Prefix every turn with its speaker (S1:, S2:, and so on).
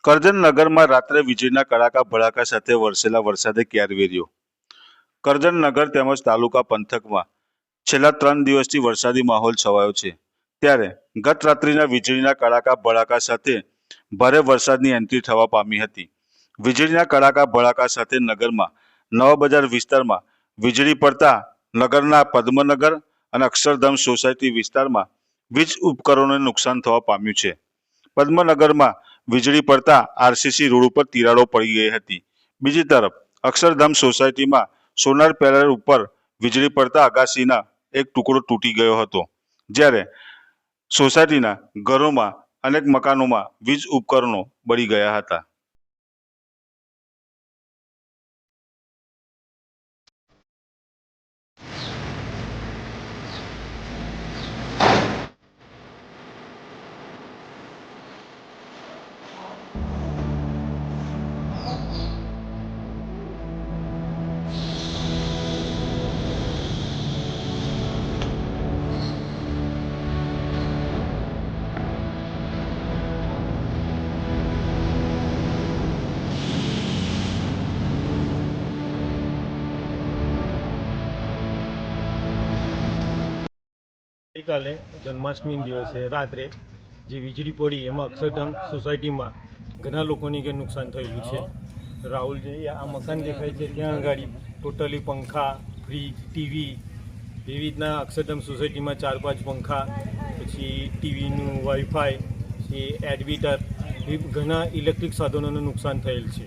S1: કરજણ નગરમાં રાત્રે વીજળીના કડાકા ભડાકા સાથે વરસેલા વરસાદે ક્યાર વેર્યો। કરજણ નગર તેમજ તાલુકા પંથકમાં છેલ્લા 3 દિવસથી વરસાદી માહોલ છવાયો છે। ત્યારે ગત રાત્રિના વીજળીના કડાકા ભડાકા સાથે ભારે વરસાદની એન્ટ્રી થવા પામી હતી। વીજળીના કડાકા ભડાકા સાથે નગરમાં નવા બજાર વિસ્તારમાં વીજળી પડતા નગરના પદ્મનગર અને અક્ષરધામ સોસાયટી વિસ્તારમાં વીજ ઉપકરણોને નુકસાન થવા પામ્યું છે। પદ્મનગરમાં વીજળી પડતા આરસીસી રોડ ઉપર તિરાડો પડી ગઈ હતી। બીજી તરફ અક્ષરધામ સોસાયટીમાં સોલાર પેનલ ઉપર વીજળી પડતા અગાસીના એક ટુકડો તૂટી ગયો હતો, જ્યારે સોસાયટીના ઘરોમાં અનેક મકાનોમાં વીજ ઉપકરણો બળી ગયા હતા।
S2: ગઈકાલે જન્માષ્ટમી દિવસે રાત્રે જે વીજળી પડી એમાં અક્ષરધામ સોસાયટીમાં ઘણા લોકોની કે નુકસાન થયેલું છે। રાહુલ જે આ મકાન દેખાય છે ત્યાં આગળ ટોટલી પંખા, ફ્રીજ, ટીવી એવી રીતના અક્ષરધામ સોસાયટીમાં 4-5 પંખા, પછી ટીવીનું વાઈફાઈ, પછી એડવિટર, ઘણા ઇલેક્ટ્રિક સાધનોનું નુકસાન થયેલ છે।